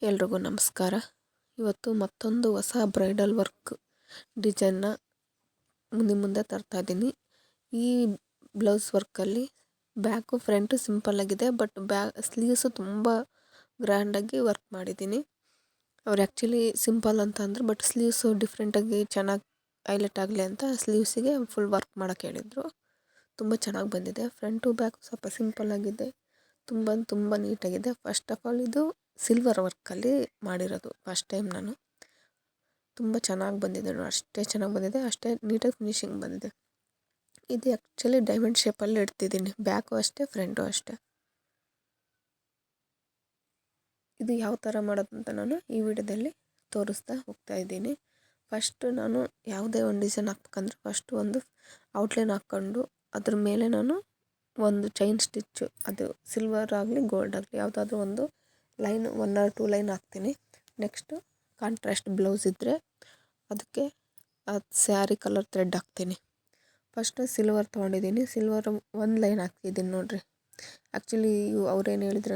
ಎಲ್ರಿಗೂ ನಮಸ್ಕಾರ. ಇವತ್ತು ಮತ್ತೊಂದು ಹೊಸ ಬ್ರೈಡಲ್ ವರ್ಕ್ ಡಿಸೈನ್ನ ಮುಂದೆ ತರ್ತಾ ಇದ್ದೀನಿ. ಈ ಬ್ಲೌಸ್ ವರ್ಕಲ್ಲಿ ಬ್ಯಾಕು ಫ್ರಂಟು ಸಿಂಪಲ್ ಆಗಿದೆ, ಬಟ್ ಸ್ಲೀವ್ಸು ತುಂಬ ಗ್ರ್ಯಾಂಡಾಗಿ ವರ್ಕ್ ಮಾಡಿದ್ದೀನಿ. ಅವ್ರು ಆ್ಯಕ್ಚುಲಿ ಸಿಂಪಲ್ ಅಂತ ಅಂದರು, ಬಟ್ ಸ್ಲೀವ್ಸು ಡಿಫ್ರೆಂಟಾಗಿ ಚೆನ್ನಾಗಿ ಹೈಲೈಟ್ ಆಗಲಿ ಅಂತ ಸ್ಲೀವ್ಸಿಗೆ ಫುಲ್ ವರ್ಕ್ ಮಾಡೋಕ್ಕೆ ಹೇಳಿದರು. ತುಂಬ ಚೆನ್ನಾಗಿ ಬಂದಿದೆ. ಫ್ರಂಟು ಬ್ಯಾಕು ಸ್ವಲ್ಪ ಸಿಂಪಲ್ ಆಗಿದೆ, ತುಂಬ ನೀಟಾಗಿದೆ. ಫಸ್ಟ್ ಆಫ್ ಆಲ್ ಇದು ಸಿಲ್ವರ್ ವರ್ಕಲ್ಲಿ ಮಾಡಿರೋದು ಫಸ್ಟ್ ಟೈಮ್ ನಾನು. ತುಂಬ ಚೆನ್ನಾಗಿ ಬಂದಿದೆ, ಅಷ್ಟೇ ಚೆನ್ನಾಗಿ ಬಂದಿದೆ, ಅಷ್ಟೇ ನೀಟಾಗಿ ಫಿನಿಶಿಂಗ್ ಬಂದಿದೆ. ಇದು ಆ್ಯಕ್ಚುಲಿ ಡೈಮಂಡ್ ಶೇಪಲ್ಲಿ ಇಡ್ತಿದ್ದೀನಿ, ಬ್ಯಾಕು ಅಷ್ಟೇ ಫ್ರಂಟು ಅಷ್ಟೇ. ಇದು ಯಾವ ಥರ ಮಾಡೋದು ಅಂತ ನಾನು ಈ ವಿಡಿಯೋದಲ್ಲಿ ತೋರಿಸ್ತಾ ಹೋಗ್ತಾ ಇದ್ದೀನಿ. ಫಸ್ಟು ನಾನು ಯಾವುದೇ ಒಂದು ಡಿಸೈನ್ ಹಾಕ್ಬೇಕಂದ್ರೆ ಫಸ್ಟು ಒಂದು ಔಟ್ಲೈನ್ ಹಾಕ್ಕೊಂಡು ಅದ್ರ ಮೇಲೆ ನಾನು ಒಂದು ಚೈನ್ ಸ್ಟಿಚ್ಚು, ಅದು ಸಿಲ್ವರ್ ಆಗಲಿ ಗೋಲ್ಡ್ ಆಗಲಿ ಯಾವುದಾದ್ರೂ ಒಂದು ಲೈನ್ 1 or 2 ಲೈನ್ ಹಾಕ್ತೀನಿ. ನೆಕ್ಸ್ಟು ಕಾಂಟ್ರಾಸ್ಟ್ ಬ್ಲೌಸ್ ಇದ್ದರೆ ಅದಕ್ಕೆ ಅದು ಸ್ಯಾರಿ ಕಲರ್ ಥ್ರೆಡ್ ಹಾಕ್ತೀನಿ. ಫಸ್ಟು ಸಿಲ್ವರ್ ತೊಗೊಂಡಿದ್ದೀನಿ, ಸಿಲ್ವರ್ 1 ಲೈನ್ ಹಾಕ್ತಿದ್ದೀನಿ ನೋಡಿರಿ. ಆ್ಯಕ್ಚುಲಿ ಅವ್ರೇನು ಹೇಳಿದ್ರು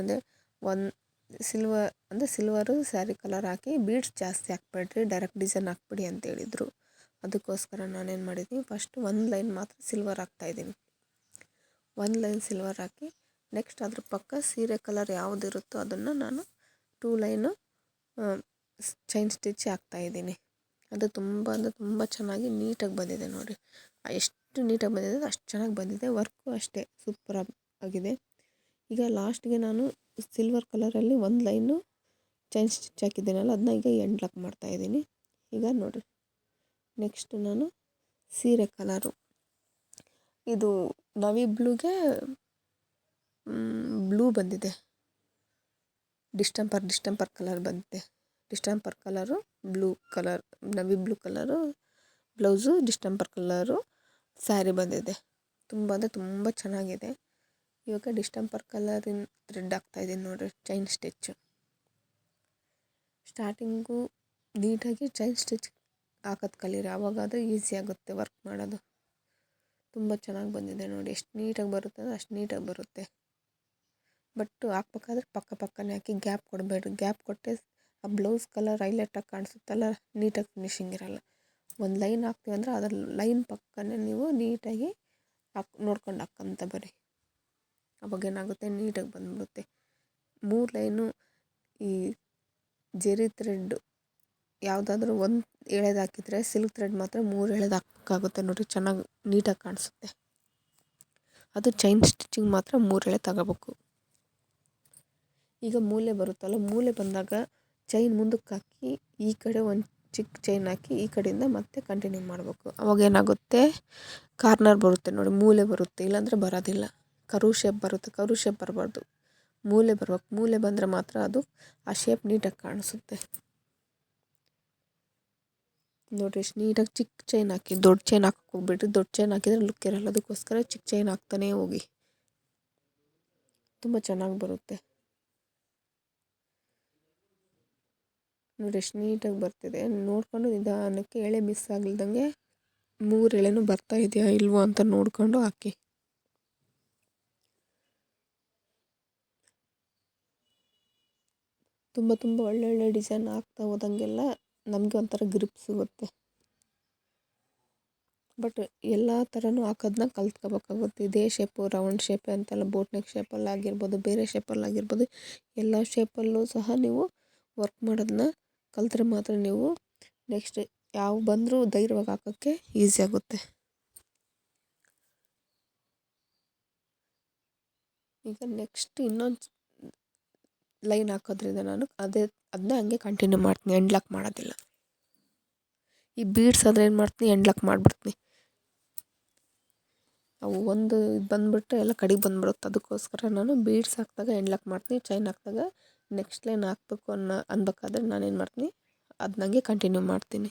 ಅಂದರೆ ಸಿಲ್ವರು ಸ್ಯಾರಿ ಕಲರ್ ಹಾಕಿ ಬೀಡ್ಸ್ ಜಾಸ್ತಿ ಹಾಕ್ಬೇಡ್ರಿ, ಡೈರೆಕ್ಟ್ ಡಿಸೈನ್ ಹಾಕ್ಬಿಡಿ ಅಂತ ಹೇಳಿದರು. ಅದಕ್ಕೋಸ್ಕರ ನಾನೇನು ಮಾಡಿದ್ದೀನಿ, ಫಸ್ಟು 1 ಲೈನ್ ಮಾತ್ರ ಸಿಲ್ವರ್ ಹಾಕ್ತಾಯಿದ್ದೀನಿ. 1 ಲೈನ್ ಸಿಲ್ವರ್ ಹಾಕಿ ನೆಕ್ಸ್ಟ್ ಅದ್ರ ಪಕ್ಕ ಸೀರೆ ಕಲರ್ ಯಾವುದಿರುತ್ತೋ ಅದನ್ನು ನಾನು 2 ಲೈನು ಚೈನ್ ಸ್ಟಿಚ್ ಹಾಕ್ತಾಯಿದ್ದೀನಿ. ಅದು ತುಂಬ ಚೆನ್ನಾಗಿ ನೀಟಾಗಿ ಬಂದಿದೆ ನೋಡಿ. ಎಷ್ಟು ನೀಟಾಗಿ ಬಂದಿದೆ ಅಷ್ಟು ಚೆನ್ನಾಗಿ ಬಂದಿದೆ. ವರ್ಕು ಅಷ್ಟೇ ಸೂಪರ್ ಆಗಿದೆ. ಈಗ ಲಾಸ್ಟ್ಗೆ ನಾನು ಸಿಲ್ವರ್ ಕಲರಲ್ಲಿ 1 ಲೈನು ಚೈನ್ ಸ್ಟಿಚ್ ಹಾಕಿದ್ದೀನಲ್ಲ, ಅದನ್ನ ಈಗ ಎಂಡ್ ಲಾಕ್ ಮಾಡ್ತಾಯಿದ್ದೀನಿ. ಈಗ ನೋಡಿ, ನೆಕ್ಸ್ಟ್ ನಾನು ಸೀರೆ ಕಲರು, ಇದು ನವಿ ಬ್ಲೂಗೆ ಬ್ಲೂ ಬಂದಿದೆ, ಡಿಸ್ಟೆಂಪರ್ ಕಲರ್ ಬಂದಿದೆ. Distemper colour blue colour, navy blue colour blouse, distemper colour sari ಬಂದಿದೆ. ತುಂಬ ಚೆನ್ನಾಗಿದೆ. ಇವಾಗ ಡಿಸ್ಟೆಂಪರ್ ಕಲರಿನ ಥ್ರೆಡ್ ಹಾಕ್ತಾಯಿದ್ದೀನಿ ನೋಡಿರಿ, ಚೈನ್ ಸ್ಟಿಚ್ಚು. ಸ್ಟಾರ್ಟಿಂಗು ನೀಟಾಗಿ ಚೈನ್ ಸ್ಟಿಚ್ ಹಾಕೋದು ಕಲೀರಿ, ಆವಾಗ ಅದು ಈಸಿ ಆಗುತ್ತೆ ವರ್ಕ್ ಮಾಡೋದು. ತುಂಬ ಚೆನ್ನಾಗಿ ಬಂದಿದೆ ನೋಡಿ, ಎಷ್ಟು ನೀಟಾಗಿ ಬರುತ್ತೆ ಅಂದರೆ ಅಷ್ಟು ನೀಟಾಗಿ ಬರುತ್ತೆ. ಬಟ್ ಹಾಕ್ಬೇಕಾದ್ರೆ ಪಕ್ಕನೇ ಹಾಕಿ, ಗ್ಯಾಪ್ ಕೊಡಬೇಡ್ರಿ. ಗ್ಯಾಪ್ ಕೊಟ್ಟರೆ ಆ ಬ್ಲೌಸ್ ಕಲರ್ ಹೈಲೈಟಾಗಿ ಕಾಣಿಸುತ್ತಲ್ಲ, ನೀಟಾಗಿ ಫಿನಿಶಿಂಗ್ ಇರೋಲ್ಲ. 1 ಲೈನ್ ಹಾಕ್ತೀವಿ ಅಂದರೆ ಅದರ ಲೈನ್ ಪಕ್ಕನೇ ನೀವು ನೀಟಾಗಿ ನೋಡ್ಕೊಂಡು ಹಾಕ್ಕಂತ ಬರ್ರಿ, ಅವಾಗ ಏನಾಗುತ್ತೆ ನೀಟಾಗಿ ಬಂದ್ಬಿಡುತ್ತೆ. 3 ಲೈನು ಈ ಜೆರಿ ಥ್ರೆಡ್ ಯಾವುದಾದ್ರೂ ಒಂದು ಎಳೆದು ಹಾಕಿದರೆ, ಸಿಲ್ಕ್ ಥ್ರೆಡ್ ಮಾತ್ರ 3 ಎಳೆದು ಹಾಕೋಕ್ಕಾಗುತ್ತೆ ನೋಡಿ, ಚೆನ್ನಾಗಿ ನೀಟಾಗಿ ಕಾಣಿಸುತ್ತೆ. ಅದು ಚೈನ್ ಸ್ಟಿಚಿಂಗ್ ಮಾತ್ರ 3 ಎಳೆ ತಗೋಬೇಕು. ಈಗ ಮೂಲೆ ಬರುತ್ತಲ್ಲ, ಮೂಲೆ ಬಂದಾಗ ಚೈನ್ ಮುಂದಕ್ಕೆ ಹಾಕಿ ಈ ಕಡೆ ಒಂದು ಚಿಕ್ಕ ಚೈನ್ ಹಾಕಿ ಈ ಕಡೆಯಿಂದ ಮತ್ತೆ ಕಂಟಿನ್ಯೂ ಮಾಡಬೇಕು. ಅವಾಗ ಏನಾಗುತ್ತೆ, ಕಾರ್ನರ್ ಬರುತ್ತೆ ನೋಡಿ, ಮೂಲೆ ಬರುತ್ತೆ, ಇಲ್ಲಾಂದರೆ ಬರೋದಿಲ್ಲ. ಕರು ಶೇಪ್ ಬರುತ್ತೆ, ಕರು ಶೇಪ್ ಬರಬಾರ್ದು, ಮೂಲೆ ಬರ್ಬೇಕು. ಮೂಲೆ ಬಂದರೆ ಮಾತ್ರ ಅದು ಆ ಶೇಪ್ ನೀಟಾಗಿ ಕಾಣಿಸುತ್ತೆ ನೋಡಿರಿ. ಎಷ್ಟು ನೀಟಾಗಿ ಚಿಕ್ಕ ಚೈನ್ ಹಾಕಿ, ದೊಡ್ಡ ಚೈನ್ ಹಾಕಕ್ಕೆ ಹೋಗ್ಬಿಟ್ರಿ, ದೊಡ್ಡ ಚೈನ್ ಹಾಕಿದರೆ ಲುಕ್ ಇರಲ್ಲ. ಅದಕ್ಕೋಸ್ಕರ ಚಿಕ್ಕ ಚೈನ್ ಹಾಕ್ತಾನೇ ಹೋಗಿ, ತುಂಬ ಚೆನ್ನಾಗಿ ಬರುತ್ತೆ ನೋಡಿ. ಎಷ್ಟು ನೀಟಾಗಿ ಬರ್ತಿದೆ ನೋಡಿಕೊಂಡು ನಿಧಾನಕ್ಕೆ ಎಳೆ ಮಿಸ್ ಆಗಲ್ದಂಗೆ 3 ಎಳೆನೂ ಬರ್ತಾ ಇದೆಯಾ ಇಲ್ವೋ ಅಂತ ನೋಡಿಕೊಂಡು ಹಾಕಿ. ತುಂಬ ಒಳ್ಳೊಳ್ಳೆ ಡಿಸೈನ್ ಹಾಕ್ತಾ ಹೋದಂಗೆಲ್ಲ ನಮಗೆ ಒಂಥರ ಗ್ರಿಪ್ ಸಿಗುತ್ತೆ. ಬಟ್ ಎಲ್ಲ ಥರನೂ ಹಾಕೋದನ್ನ ಕಲ್ತ್ಕೋಬೇಕಾಗುತ್ತೆ. ಇದೇ ಶೇಪು, ರೌಂಡ್ ಶೇಪ್ ಅಂತೆಲ್ಲ, ಬೋಟ್ ನೆಕ್ ಶೇಪಲ್ಲಿ ಆಗಿರ್ಬೋದು, ಬೇರೆ ಶೇಪಲ್ಲಿ ಆಗಿರ್ಬೋದು, ಎಲ್ಲ ಶೇಪಲ್ಲೂ ಸಹ ನೀವು ವರ್ಕ್ ಮಾಡೋದನ್ನ ಕಲ್ತ್ರೆ ಮಾತ್ರ ನೀವು ನೆಕ್ಸ್ಟ್ ಯಾವ ಬಂದರೂ ಧೈರ್ಯವಾಗಿ ಹಾಕೋಕ್ಕೆ ಈಸಿ ಆಗುತ್ತೆ. ಈಗ ನೆಕ್ಸ್ಟ್ ಇನ್ನೊಂದು ಲೈನ್ ಹಾಕೋದ್ರಿಂದ ನಾನು ಅದನ್ನ ಹಂಗೆ ಕಂಟಿನ್ಯೂ ಮಾಡ್ತೀನಿ, ಎಂಡ್ ಲಾಕ್ ಮಾಡೋದಿಲ್ಲ. ಈ ಬೀಡ್ಸ್ ಆದರೆ ಏನು ಮಾಡ್ತೀನಿ, ಎಂಡ್ ಲಾಕ್ ಮಾಡಿಬಿಡ್ತೀನಿ. ಅವು ಒಂದು ಇದು ಬಂದುಬಿಟ್ರೆ ಎಲ್ಲ ಕಡೆಗೆ ಬಂದುಬಿಡುತ್ತೆ. ಅದಕ್ಕೋಸ್ಕರ ನಾನು ಬೀಡ್ಸ್ ಹಾಕಿದಾಗ ಎಂಡ್ ಲಾಕ್ ಮಾಡ್ತೀನಿ, ಚೈನ್ ಹಾಕಿದಾಗ ನೆಕ್ಸ್ಟ್ ಲೈನ್ ಹಾಕಬೇಕು ಅನ್ಬೇಕಾದ್ರೆ ನಾನೇನು ಮಾಡ್ತೀನಿ, ಅದನ್ನಂಗೆ ಕಂಟಿನ್ಯೂ ಮಾಡ್ತೀನಿ.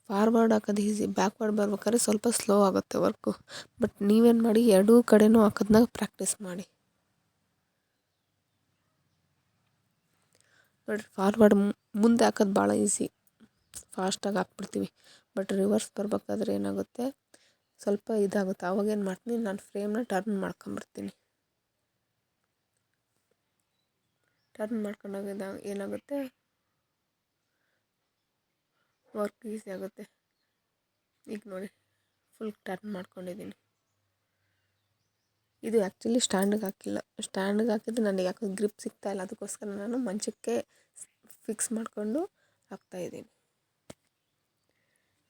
ಫಾರ್ವರ್ಡ್ ಹಾಕೋದು ಈಸಿ, ಬ್ಯಾಕ್ವರ್ಡ್ ಬರ್ಬೇಕಾದ್ರೆ ಸ್ವಲ್ಪ ಸ್ಲೋ ಆಗುತ್ತೆ ವರ್ಕು. ಬಟ್ ನೀವೇನು ಮಾಡಿ, ಎರಡೂ ಕಡೆನೂ ಹಾಕೋದನ್ನ ಪ್ರಾಕ್ಟೀಸ್ ಮಾಡಿ ನೋಡಿರಿ. ಫಾರ್ವರ್ಡ್ ಮುಂದೆ ಹಾಕೋದು ಭಾಳ ಈಸಿ, ಫಾಸ್ಟಾಗಿ ಹಾಕ್ಬಿಡ್ತೀವಿ. ಬಟ್ ರಿವರ್ಸ್ ಬರ್ಬೇಕಾದ್ರೆ ಏನಾಗುತ್ತೆ, ಸ್ವಲ್ಪ ಇದಾಗುತ್ತೆ. ಆವಾಗೇನು ಮಾಡ್ತೀನಿ, ನಾನು ಫ್ರೇಮ್ನ ಟರ್ನ್ ಮಾಡ್ಕೊಂಬರ್ತೀನಿ. ಟರ್ನ್ ಮಾಡ್ಕೊಂಡಾಗ ಏನಾಗುತ್ತೆ, ವರ್ಕ್ ಈಸಿ ಆಗುತ್ತೆ. ಈಗ ನೋಡಿ ಫುಲ್ ಟರ್ನ್ ಮಾಡ್ಕೊಂಡಿದ್ದೀನಿ. ಇದು ಆ್ಯಕ್ಚುಲಿ ಸ್ಟ್ಯಾಂಡಿಗೆ ಹಾಕಿಲ್ಲ. ಸ್ಟ್ಯಾಂಡಿಗೆ ಹಾಕಿದ್ರೆ ನನಗೆ ಯಾಕೋ ಗ್ರಿಪ್ ಸಿಗ್ತಾಯಿಲ್ಲ. ಅದಕ್ಕೋಸ್ಕರ ನಾನು ಮಂಚಕ್ಕೆ ಫಿಕ್ಸ್ ಮಾಡಿಕೊಂಡು ಹಾಕ್ತಾಯಿದ್ದೀನಿ.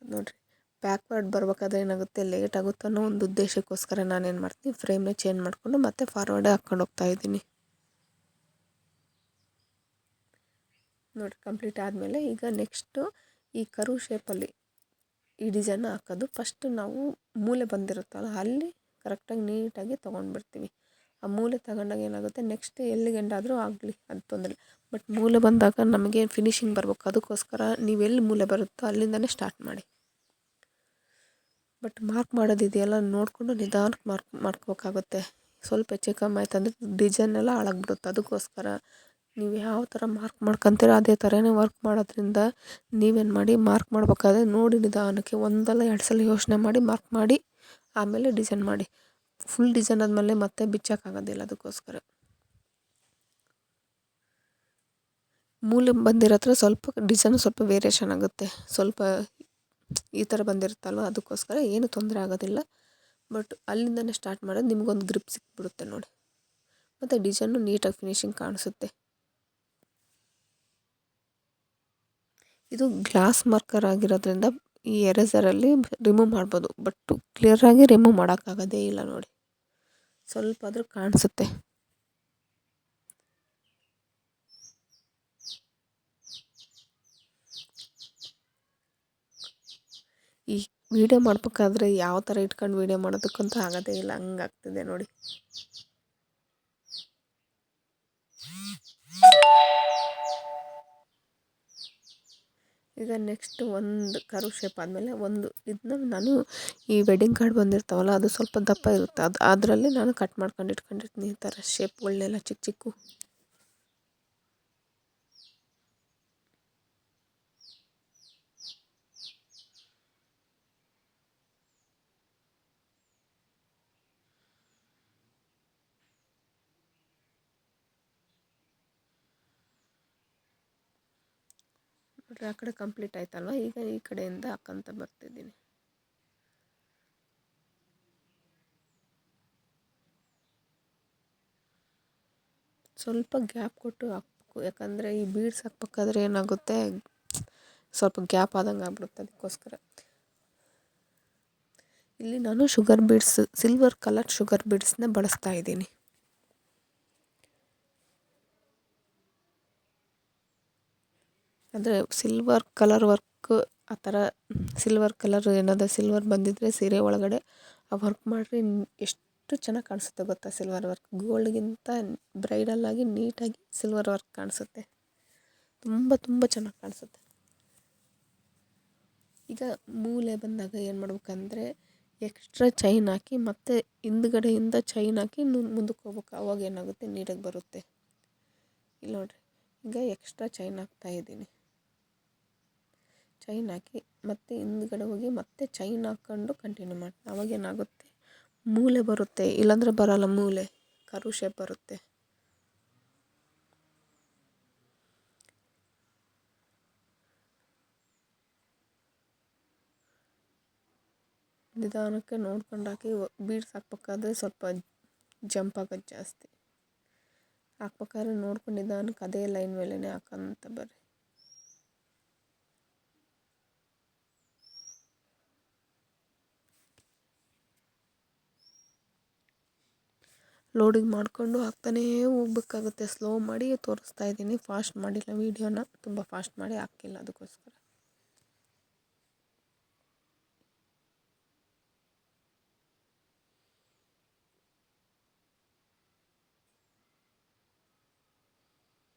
ನೋಡಿರಿ, ಬ್ಯಾಕ್ವರ್ಡ್ ಬರ್ಬೇಕಾದ್ರೆ ಏನಾಗುತ್ತೆ, ಲೇಟ್ ಆಗುತ್ತೆ ಅನ್ನೋ ಒಂದು ಉದ್ದೇಶಕ್ಕೋಸ್ಕರ ನಾನೇನು ಮಾಡ್ತೀನಿ, ಫ್ರೇಮ್ನ ಚೇಂಜ್ ಮಾಡಿಕೊಂಡು ಮತ್ತೆ ಫಾರ್ವರ್ಡೇ ಹಾಕ್ಕೊಂಡು ಹೋಗ್ತಾಯಿದ್ದೀನಿ. ನೋಡಿ ಕಂಪ್ಲೀಟ್ ಆದಮೇಲೆ ಈಗ ನೆಕ್ಸ್ಟು ಈ ಕರು ಶೇಪಲ್ಲಿ ಈ ಡಿಸೈನ್ನ ಹಾಕೋದು. ಫಸ್ಟ್ ನಾವು ಮೂಲೆ ಬಂದಿರುತ್ತಲ್ಲ ಅಲ್ಲಿ ಕರೆಕ್ಟಾಗಿ ನೀಟಾಗಿ ತೊಗೊಂಡ್ಬಿಡ್ತೀವಿ. ಆ ಮೂಲೆ ತಗೊಂಡಾಗ ಏನಾಗುತ್ತೆ, ನೆಕ್ಸ್ಟ್ ಎಲ್ಲಿಗೆಂಡಾದರೂ ಆಗಲಿ ಅದು ತೊಂದರೆ. ಬಟ್ ಮೂಲೆ ಬಂದಾಗ ನಮಗೆ ಫಿನಿಶಿಂಗ್ ಬರ್ಬೇಕು. ಅದಕ್ಕೋಸ್ಕರ ನೀವೆಲ್ಲಿ ಮೂಲೆ ಬರುತ್ತೋ ಅಲ್ಲಿಂದನೇ ಸ್ಟಾರ್ಟ್ ಮಾಡಿ. ಬಟ್ ಮಾರ್ಕ್ ಮಾಡೋದಿದೆಯಲ್ಲ, ನೋಡಿಕೊಂಡು ನಿಧಾನಕ್ಕೆ ಮಾಡ್ಕೋಬೇಕಾಗುತ್ತೆ. ಸ್ವಲ್ಪ ಹೆಚ್ಚು ಕಮ್ಮಿ ಆಯ್ತು ಅಂದರೆ ಡಿಸೈನೆಲ್ಲ ಹಾಳಾಗ್ಬಿಡುತ್ತೆ. ಅದಕ್ಕೋಸ್ಕರ ನೀವು ಯಾವ ಥರ ಮಾರ್ಕ್ ಮಾಡ್ಕೊತೀರ ಅದೇ ಥರನೇ ವರ್ಕ್ ಮಾಡೋದ್ರಿಂದ ನೀವೇನು ಮಾಡಿ, ಮಾರ್ಕ್ ಮಾಡ್ಬೇಕಾದ್ರೆ ನೋಡಿ ನಿಧಾನಕ್ಕೆ ಒಂದಲ್ಲ ಎರಡು ಸಲ ಯೋಚನೆ ಮಾಡಿ ಮಾರ್ಕ್ ಮಾಡಿ ಆಮೇಲೆ ಡಿಸೈನ್ ಮಾಡಿ. ಫುಲ್ ಡಿಸೈನ್ ಆದಮೇಲೆ ಮತ್ತೆ ಬಿಚ್ಚೋಕ್ಕಾಗೋದಿಲ್ಲ. ಅದಕ್ಕೋಸ್ಕರ ಮೂಲೆ ಬಂದಿರೋ ಹತ್ರ ಸ್ವಲ್ಪ ಡಿಸೈನು ಸ್ವಲ್ಪ ವೇರಿಯೇಷನ್ ಆಗುತ್ತೆ. ಸ್ವಲ್ಪ ಈ ಥರ ಬಂದಿರುತ್ತಲ್ವ, ಅದಕ್ಕೋಸ್ಕರ ಏನು ತೊಂದರೆ ಆಗೋದಿಲ್ಲ. ಬಟ್ ಅಲ್ಲಿಂದನೇ ಸ್ಟಾರ್ಟ್ ಮಾಡೋದು, ನಿಮಗೊಂದು ಗ್ರಿಪ್ ಸಿಕ್ಬಿಡುತ್ತೆ ನೋಡಿ. ಮತ್ತು ಡಿಸೈನು ನೀಟಾಗಿ ಫಿನಿಶಿಂಗ್ ಕಾಣಿಸುತ್ತೆ. ಇದು ಗ್ಲಾಸ್ ಮಾರ್ಕರ್ ಆಗಿರೋದ್ರಿಂದ ಈ ಎರೇಸರಲ್ಲಿ ರಿಮೂವ್ ಮಾಡ್ಬೋದು. ಬಟ್ ಕ್ಲಿಯರಾಗಿ ರಿಮೂವ್ ಮಾಡೋಕ್ಕಾಗೋದೇ ಇಲ್ಲ ನೋಡಿ, ಸ್ವಲ್ಪ ಆದರೂ ಕಾಣಿಸುತ್ತೆ. ಈ ವಿಡಿಯೋ ಮಾಡ್ಬೇಕಾದ್ರೆ ಯಾವ ಥರ ಇಟ್ಕೊಂಡು ವಿಡಿಯೋ ಮಾಡೋದಕ್ಕಂತೂ ಆಗೋದೇ ಇಲ್ಲ, ಹಂಗಾಗ್ತಿದೆ ನೋಡಿ. ಈಗ ನೆಕ್ಸ್ಟ್ ಒಂದು ಕರು ಶೇಪ್ ಆದಮೇಲೆ ಒಂದು ಇದನ್ನ ನಾನು ಈ ವೆಡ್ಡಿಂಗ್ ಕಾರ್ಡ್ ಬಂದಿರ್ತಾವಲ್ಲ, ಅದು ಸ್ವಲ್ಪ ದಪ್ಪ ಇರುತ್ತೆ. ಅದರಲ್ಲಿ ನಾನು ಕಟ್ ಮಾಡ್ಕೊಂಡು ಇಟ್ಕೊಂಡಿರ್ತೀನಿ ಈ ಥರ ಶೇಪ್ಗಳನ್ನೆಲ್ಲ ಚಿಕ್ಕ ಚಿಕ್ಕ. ನೋಡ್ರಿ, ಆ ಕಡೆ ಕಂಪ್ಲೀಟ್ ಆಯ್ತಲ್ವ. ಈಗ ಈ ಕಡೆಯಿಂದ ಹಾಕಂತ ಬರ್ತಿದ್ದೀನಿ. ಸ್ವಲ್ಪ ಗ್ಯಾಪ್ ಕೊಟ್ಟು ಹಾಕ್ಬೇಕು, ಯಾಕಂದರೆ ಈ ಬೀಡ್ಸ್ ಹಾಕ್ಬೇಕಾದ್ರೆ ಏನಾಗುತ್ತೆ, ಸ್ವಲ್ಪ ಗ್ಯಾಪ್ ಆದಂಗೆ ಆಗ್ಬಿಡುತ್ತೆ. ಅದಕ್ಕೋಸ್ಕರ ಇಲ್ಲಿ ನಾನು sugar beads, silver colour sugar ಬೀಡ್ಸ್ನ ಬಳಸ್ತಾ ಇದ್ದೀನಿ. ಅಂದರೆ ಸಿಲ್ವರ್ ಕಲರ್ ವರ್ಕ್ ಆ ಥರ ಸಿಲ್ವರ್ ಕಲರ್ ಏನಾದರೂ ಸಿಲ್ವರ್ ಬಂದಿದ್ದರೆ ಸೀರೆ ಒಳಗಡೆ ಆ ವರ್ಕ್ ಮಾಡಿರಿ ಎಷ್ಟು ಚೆನ್ನಾಗಿ ಕಾಣಿಸುತ್ತೆ ಗೊತ್ತಾ. ಸಿಲ್ವರ್ ವರ್ಕ್ ಗೋಲ್ಡ್ಗಿಂತ ಬ್ರೈಡಲ್ಲಾಗಿ ನೀಟಾಗಿ ಸಿಲ್ವರ್ ವರ್ಕ್ ಕಾಣಿಸುತ್ತೆ. ತುಂಬ ತುಂಬ ಚೆನ್ನಾಗಿ ಕಾಣಿಸುತ್ತೆ. ಈಗ ಮೂಲೆ ಬಂದಾಗ ಏನು ಮಾಡ್ಬೇಕಂದ್ರೆ ಎಕ್ಸ್ಟ್ರಾ ಚೈನ್ ಹಾಕಿ ಮತ್ತೆ ಹಿಂದ್ಗಡೆಯಿಂದ ಚೈನ್ ಹಾಕಿ ಮುಂದಕ್ಕೆ ಹೋಗ್ಬೇಕು. ಅವಾಗ ಏನಾಗುತ್ತೆ, ನೀಟಾಗಿ ಬರುತ್ತೆ. ಇಲ್ಲಿ ನೋಡಿರಿ, ಈಗ ಎಕ್ಸ್ಟ್ರಾ ಚೈನ್ ಹಾಕ್ತಾಯಿದ್ದೀನಿ. ಚೈನ್ ಹಾಕಿ ಮತ್ತೆ ಹಿಂದ್ಗಡೆ ಹೋಗಿ ಮತ್ತೆ ಚೈನ್ ಹಾಕ್ಕೊಂಡು ಕಂಟಿನ್ಯೂ ಮಾಡಿ. ಅವಾಗೇನಾಗುತ್ತೆ, ಮೂಲೆ ಬರುತ್ತೆ. ಇಲ್ಲಾಂದರೆ ಬರೋಲ್ಲ, ಮೂಲೆ ಕರು ಶೇಪ್ ಬರುತ್ತೆ. ನಿಧಾನಕ್ಕೆ ನೋಡ್ಕೊಂಡು ಹಾಕಿ. ಬೀಡ್ಸ್ ಹಾಕ್ಬೇಕಾದ್ರೆ ಸ್ವಲ್ಪ ಜಂಪ್ ಆಗೋದು ಜಾಸ್ತಿ. ಹಾಕ್ಬೇಕಾದ್ರೆ ನೋಡ್ಕೊಂಡು ನಿಧಾನಕ್ಕೆ ಅದೇ ಲೈನ್ ಮೇಲೇ ಹಾಕೋಂತ ಬರ್ರಿ. ಲೋಡಿಂಗ್ ಮಾಡಿಕೊಂಡು ಹಾಕ್ತಾನೇ ಹೋಗ್ಬೇಕಾಗುತ್ತೆ. ಸ್ಲೋ ಮಾಡಿ ತೋರಿಸ್ತಾ ಇದ್ದೀನಿ, ಫಾಸ್ಟ್ ಮಾಡಿಲ್ಲ ವೀಡಿಯೋನ, ತುಂಬ ಫಾಸ್ಟ್ ಮಾಡಿ ಹಾಕಿಲ್ಲ. ಅದಕ್ಕೋಸ್ಕರ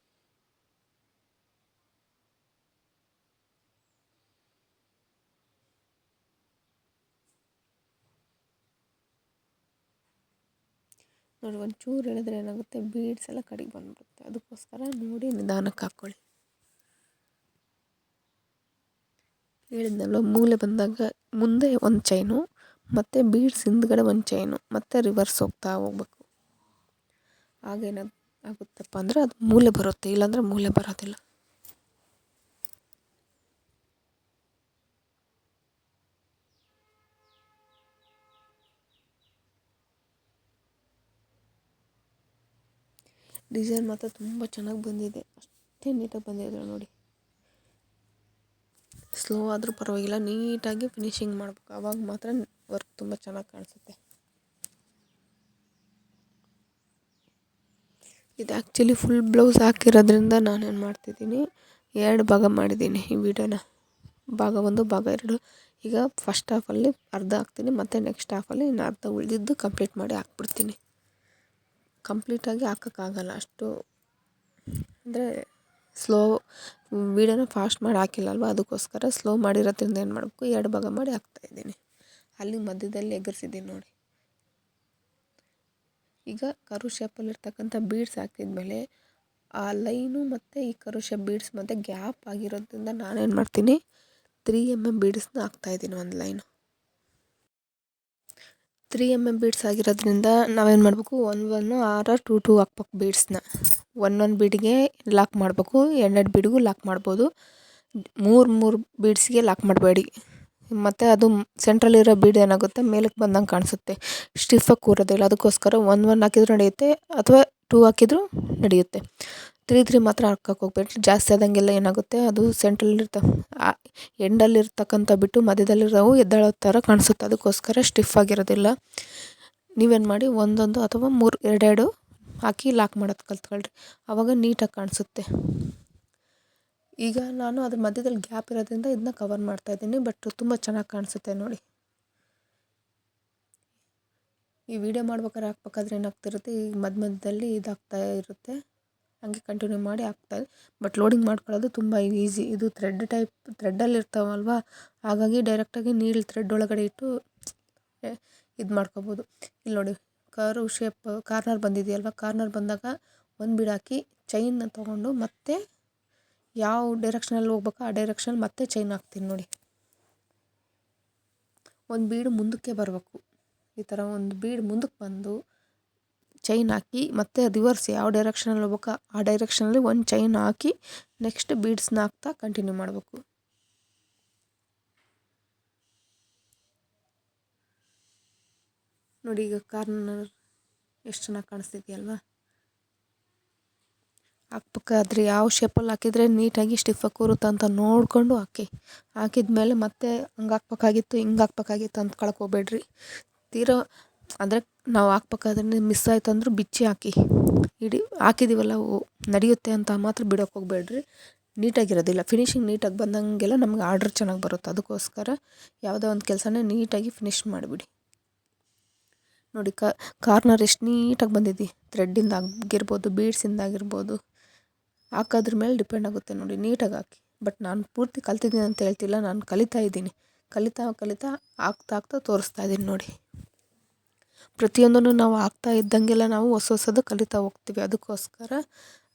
ನೋಡಿ, ಒಂಚೂರು ಹೇಳಿದ್ರೆ ಏನಾಗುತ್ತೆ, ಬೀಡ್ಸ್ ಎಲ್ಲ ಕಡೆಗೆ ಬಂದ್ಬಿಡುತ್ತೆ. ಅದಕ್ಕೋಸ್ಕರ ನೋಡಿ ನಿಧಾನಕ್ಕೆ ಹಾಕ್ಕೊಳ್ಳಿ. ಹೇಳಿದ್ನಲ್ಲ, ಮೂಲೆ ಬಂದಾಗ ಮುಂದೆ ಒಂದು ಚೈನು ಮತ್ತು ಬೀಡ್ಸ್ ಹಿಂದ್ಗಡೆ ಒಂದು ಚೈನು ಮತ್ತು ರಿವರ್ಸ್ ಹೋಗ್ತಾ ಹೋಗ್ಬೇಕು. ಆಗೇನಾದ್ರು ಆಗುತ್ತಪ್ಪ ಅಂದರೆ ಅದು ಮೂಲೆ ಬರುತ್ತೆ, ಇಲ್ಲಾಂದರೆ ಮೂಲೆ ಬರೋದಿಲ್ಲ. ಡಿಸೈನ್ ಮಾತ್ರ ತುಂಬ ಚೆನ್ನಾಗಿ ಬಂದಿದೆ, ಅಷ್ಟೇ ನೀಟಾಗಿ ಬಂದಿದೆ ನೋಡಿ. ಸ್ಲೋ ಆದರೂ ಪರವಾಗಿಲ್ಲ, ನೀಟಾಗಿ ಫಿನಿಶಿಂಗ್ ಮಾಡಬೇಕು, ಆವಾಗ ಮಾತ್ರ ವರ್ಕ್ ತುಂಬ ಚೆನ್ನಾಗಿ ಕಾಣಿಸುತ್ತೆ. ಇದು ಆ್ಯಕ್ಚುಲಿ ಫುಲ್ ಬ್ಲೌಸ್ ಹಾಕಿರೋದ್ರಿಂದ ನಾನೇನು ಮಾಡ್ತಿದ್ದೀನಿ, 2 ಭಾಗ ಮಾಡಿದ್ದೀನಿ ಈ ವಿಡಿಯೋನ. ಭಾಗ 1 ಭಾಗ 2. ಈಗ ಫಸ್ಟ್ ಹಾಫಲ್ಲಿ ಅರ್ಧ ಹಾಕ್ತೀನಿ, ಮತ್ತು ನೆಕ್ಸ್ಟ್ ಹಾಫಲ್ಲಿ ಇನ್ನು ಅರ್ಧ ಉಳಿದಿದ್ದು ಕಂಪ್ಲೀಟ್ ಮಾಡಿ ಹಾಕ್ಬಿಡ್ತೀನಿ. ಕಂಪ್ಲೀಟಾಗಿ ಹಾಕೋಕ್ಕಾಗಲ್ಲ, ಅಷ್ಟು ಅಂದರೆ ಸ್ಲೋ ವೀಡಿಯೋನ ಫಾಸ್ಟ್ ಮಾಡಿ ಹಾಕಿಲ್ಲಲ್ವ, ಅದಕ್ಕೋಸ್ಕರ ಸ್ಲೋ ಮಾಡಿರೋದ್ರಿಂದ ಏನು ಮಾಡಬೇಕು, 2 ಭಾಗ ಮಾಡಿ ಹಾಕ್ತಾಯಿದ್ದೀನಿ. ಅಲ್ಲಿ ಮಧ್ಯದಲ್ಲಿ ಎಗರಿಸಿದ್ದೀನಿ ನೋಡಿ. ಈಗ ಕರು ಶೇಪಲ್ಲಿರ್ತಕ್ಕಂಥ ಬೀಡ್ಸ್ ಹಾಕಿದ್ಮೇಲೆ ಆ ಲೈನು ಮತ್ತು ಈ ಕರು ಶೇಪ್ ಬೀಡ್ಸ್ ಮತ್ತು ಗ್ಯಾಪ್ ಆಗಿರೋದ್ರಿಂದ ನಾನೇನು ಮಾಡ್ತೀನಿ, 3 mm ಬೀಡ್ಸ್ನ ಹಾಕ್ತಾಯಿದ್ದೀನಿ ಒಂದು ಲೈನು. 3 mm ಬೀಡ್ಸ್ ಆಗಿರೋದ್ರಿಂದ ನಾವೇನು ಮಾಡಬೇಕು, 1 ಆರ 2 ಹಾಕ್ಬೇಕು ಬೀಡ್ಸ್ನ. 1 ಬೀಡಿಗೆ ಲಾಕ್ ಮಾಡಬೇಕು, 2 ಬೀಡಿಗೂ ಲಾಕ್ ಮಾಡ್ಬೋದು. 3 ಬೀಡ್ಸ್ಗೆ ಲಾಕ್ ಮಾಡಬೇಡಿ. ಮತ್ತು ಅದು ಸೆಂಟ್ರಲ್ಲಿರೋ ಬೀಡ್ ಏನಾಗುತ್ತೆ, ಮೇಲಕ್ಕೆ ಬಂದಂಗೆ ಕಾಣಿಸುತ್ತೆ, ಸ್ಟಿಫಾಗಿ ಕೂರೋದಿಲ್ಲ. ಅದಕ್ಕೋಸ್ಕರ 1 ಹಾಕಿದ್ರೂ ನಡೆಯುತ್ತೆ, ಅಥವಾ 2 ಹಾಕಿದ್ರೂ ನಡೆಯುತ್ತೆ. 3 ಮಾತ್ರ ಹಾಕೋಕೆ ಹೋಗ್ಬೇಡಿ. ಜಾಸ್ತಿ ಆದಂಗೆಲ್ಲ ಏನಾಗುತ್ತೆ, ಅದು ಎಂಡಲ್ಲಿರ್ತಕ್ಕಂಥ ಬಿಟ್ಟು ಮಧ್ಯದಲ್ಲಿರೋವು ಎದ್ದೇಳೋ ಥರ ಕಾಣಿಸುತ್ತೆ. ಅದಕ್ಕೋಸ್ಕರ ಸ್ಟಿಫ್ ಆಗಿರೋದಿಲ್ಲ. ನೀವೇನು ಮಾಡಿ 1 ಅಥವಾ 3 2 ಹಾಕಿ ಲಾಕ್ ಮಾಡೋದು ಕಲ್ತ್ಕೊಳ್ರಿ, ಆವಾಗ ನೀಟಾಗಿ ಕಾಣಿಸುತ್ತೆ. ಈಗ ನಾನು ಅದ್ರ ಮಧ್ಯದಲ್ಲಿ ಗ್ಯಾಪ್ ಇರೋದ್ರಿಂದ ಇದನ್ನ ಕವರ್ ಮಾಡ್ತಾಯಿದ್ದೀನಿ, ಬಟ್ ತುಂಬ ಚೆನ್ನಾಗಿ ಕಾಣಿಸುತ್ತೆ ನೋಡಿ. ಈ ವಿಡಿಯೋ ಮಾಡ್ಬೇಕಾದ್ರೆ ಹಾಕ್ಬೇಕಾದ್ರೆ ಏನಾಗ್ತಿರುತ್ತೆ, ಈ ಮಧ್ಯದಲ್ಲಿ ಇದಾಗ್ತಾ ಇರುತ್ತೆ, ಹಂಗೆ ಕಂಟಿನ್ಯೂ ಮಾಡಿ ಹಾಕ್ತಾಯಿದೆ. ಬಟ್ ಲೋಡಿಂಗ್ ಮಾಡ್ಕೊಳ್ಳೋದು ತುಂಬ ಈಸಿ. ಇದು ಥ್ರೆಡ್ಡಲ್ಲಿ ಇರ್ತಾವಲ್ವ, ಹಾಗಾಗಿ ಡೈರೆಕ್ಟಾಗಿ ನೀಲ್ ಥ್ರೆಡ್ ಒಳಗಡೆ ಇಟ್ಟು ಇದು ಮಾಡ್ಕೋಬೋದು. ಇಲ್ಲಿ ನೋಡಿ, ಕರು ಶೇಪ್ ಕಾರ್ನರ್ ಬಂದಿದೆಯಲ್ವ, ಕಾರ್ನರ್ ಬಂದಾಗ 1 ಬೀಡ್ ಹಾಕಿ ಚೈನ್ನ ತೊಗೊಂಡು ಮತ್ತೆ ಯಾವ ಡೈರೆಕ್ಷನಲ್ಲಿ ಹೋಗ್ಬೇಕೋ ಆ ಡೈರೆಕ್ಷನ್ ಮತ್ತೆ ಚೈನ್ ಹಾಕ್ತೀನಿ ನೋಡಿ. 1 ಬೀಡು ಮುಂದಕ್ಕೆ ಬರಬೇಕು, ಈ ಥರ 1 ಬೀಡ್ ಮುಂದಕ್ಕೆ ಬಂದು ಚೈನ್ ಹಾಕಿ ಮತ್ತೆ ರಿವರ್ಸ್ ಯಾವ ಡೈರೆಕ್ಷನಲ್ಲಿ ಹೋಗ್ಬೇಕೋ ಆ ಡೈರೆಕ್ಷನಲ್ಲಿ 1 ಚೈನ್ ಹಾಕಿ ನೆಕ್ಸ್ಟ್ ಬೀಡ್ಸ್ನ ಹಾಕ್ತಾ ಕಂಟಿನ್ಯೂ ಮಾಡಬೇಕು. ನೋಡಿ, ಈಗ ಕಾರ್ನರ್ ಎಷ್ಟು ಚೆನ್ನಾಗಿ ಕಾಣಿಸ್ತಿದೆಯಲ್ವ. ಹಾಕ್ಬೇಕಾದ್ರೆ ಯಾವ ಶೇಪಲ್ಲಿ ಹಾಕಿದರೆ ನೀಟಾಗಿ ಸ್ಟಿಫಾಗಿ ಕೂರುತ್ತೆ ಅಂತ ನೋಡಿಕೊಂಡು ಹಾಕಿದ್ಮೇಲೆ ಮತ್ತೆ ಹಂಗೆ ಹಾಕ್ಬೇಕಾಗಿತ್ತು ಹಿಂಗೆ ಹಾಕ್ಬೇಕಾಗಿತ್ತು ಅಂದ್ಕೊಳಕ್ಕೆ ಹೋಗ್ಬೇಡ್ರಿ. ಅಂದರೆ ನಾವು ಹಾಕ್ಬೇಕಾದ್ರೆ ಮಿಸ್ ಆಯ್ತು ಅಂದರೂ ಬಿಚ್ಚಿ ಹಾಕಿ, ಹಾಕಿದ್ದೀವಲ್ಲ ನಡೆಯುತ್ತೆ ಅಂತ ಮಾತ್ರ ಬಿಡೋಕ್ಕೆ ಹೋಗ್ಬೇಡ್ರಿ. ನೀಟಾಗಿರೋದಿಲ್ಲ, ಫಿನಿಶಿಂಗ್ ನೀಟಾಗಿ ಬಂದಂಗೆಲ್ಲ ನಮ್ಗೆ ಆರ್ಡ್ರ್ ಚೆನ್ನಾಗಿ ಬರುತ್ತೆ. ಅದಕ್ಕೋಸ್ಕರ ಯಾವುದೋ ಒಂದು ಕೆಲಸನೇ ನೀಟಾಗಿ ಫಿನಿಶ್ ಮಾಡಿಬಿಡಿ. ನೋಡಿ, ಕಾರ್ನರ್ ಎಷ್ಟು ನೀಟಾಗಿ ಬಂದಿದೆ, ಥ್ರೆಡ್ಡಿಂದ ಆಗಿರ್ಬೋದು, ಬೀಡ್ಸಿಂದ ಆಗಿರ್ಬೋದು, ಹಾಕೋದ್ರ ಮೇಲೆ ಡಿಪೆಂಡ್ ಆಗುತ್ತೆ ನೋಡಿ. ನೀಟಾಗಿ ಹಾಕಿ. ಬಟ್ ನಾನು ಪೂರ್ತಿ ಕಲ್ತಿದ್ದೀನಿ ಅಂತ ಹೇಳ್ತಿಲ್ಲ, ನಾನು ಕಲಿತಾ ಇದ್ದೀನಿ. ಕಲಿತಾ ಆಗ್ತಾ ತೋರಿಸ್ತಾ ಇದ್ದೀನಿ ನೋಡಿ. ಪ್ರತಿಯೊಂದನ್ನು ನಾವು ಆಗ್ತಾ ಇದ್ದಂಗೆಲ್ಲ ನಾವು ಹೊಸದು ಕಲಿತಾ ಹೋಗ್ತೀವಿ. ಅದಕ್ಕೋಸ್ಕರ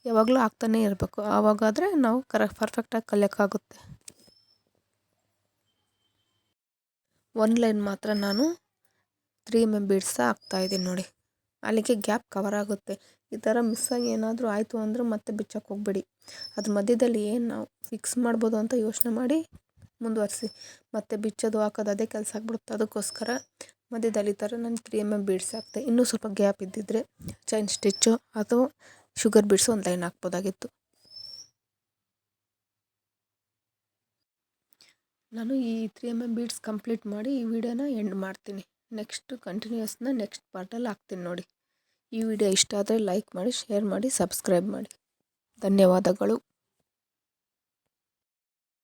ಯಾವಾಗಲೂ ಆಗ್ತಾನೇ ಇರಬೇಕು, ಆವಾಗಾದರೆ ನಾವು ಪರ್ಫೆಕ್ಟಾಗಿ ಕಲಿಯೋಕ್ಕಾಗುತ್ತೆ. 1 ಲೈನ್ ಮಾತ್ರ ನಾನು 3 mm ಬೀಡ್ಸ ಹಾಕ್ತಾಯಿದ್ದೀನಿ ನೋಡಿ, ಅಲ್ಲಿಗೆ ಗ್ಯಾಪ್ ಕವರ್ ಆಗುತ್ತೆ. ಈ ಥರ ಮಿಸ್ಸಾಗಿ ಏನಾದರೂ ಆಯಿತು ಅಂದರೆ ಮತ್ತೆ ಬಿಚ್ಚೋಕ್ಕೆ ಹೋಗ್ಬೇಡಿ. ಅದ್ರ ಮಧ್ಯದಲ್ಲಿ ಏನು ನಾವು ಫಿಕ್ಸ್ ಮಾಡ್ಬೋದು ಅಂತ ಯೋಚನೆ ಮಾಡಿ ಮುಂದುವರಿಸಿ. ಮತ್ತೆ ಬಿಚ್ಚೋದು ಹಾಕೋದು ಅದೇ ಕೆಲಸ ಆಗ್ಬಿಡುತ್ತೆ. ಅದಕ್ಕೋಸ್ಕರ ಮಧ್ಯದಲ್ಲಿ ಈ ಥರ ನಾನು 3 mm ಬೀಡ್ಸ್ ಹಾಕ್ತೆ. ಇನ್ನೂ ಸ್ವಲ್ಪ ಗ್ಯಾಪ್ ಇದ್ದಿದ್ದರೆ ಚೈನ್ ಸ್ಟಿಚ್ಚು ಅಥವಾ ಶುಗರ್ ಬೀಡ್ಸು 1 ಲೈನ್ ಹಾಕ್ಬೋದಾಗಿತ್ತು. ನಾನು ಈ 3 mm ಬೀಡ್ಸ್ ಕಂಪ್ಲೀಟ್ ಮಾಡಿ ಈ ವಿಡಿಯೋನ ಎಂಡ್ ಮಾಡ್ತೀನಿ. ನೆಕ್ಸ್ಟ್ ಕಂಟಿನ್ಯೂಯಸ್ನ ನೆಕ್ಸ್ಟ್ ಪಾರ್ಟಲ್ಲಿ ಹಾಕ್ತೀನಿ ನೋಡಿ. ಈ ವಿಡಿಯೋ ಇಷ್ಟ ಆದರೆ ಲೈಕ್ ಮಾಡಿ, ಶೇರ್ ಮಾಡಿ, ಸಬ್ಸ್ಕ್ರೈಬ್ ಮಾಡಿ. ಧನ್ಯವಾದಗಳು.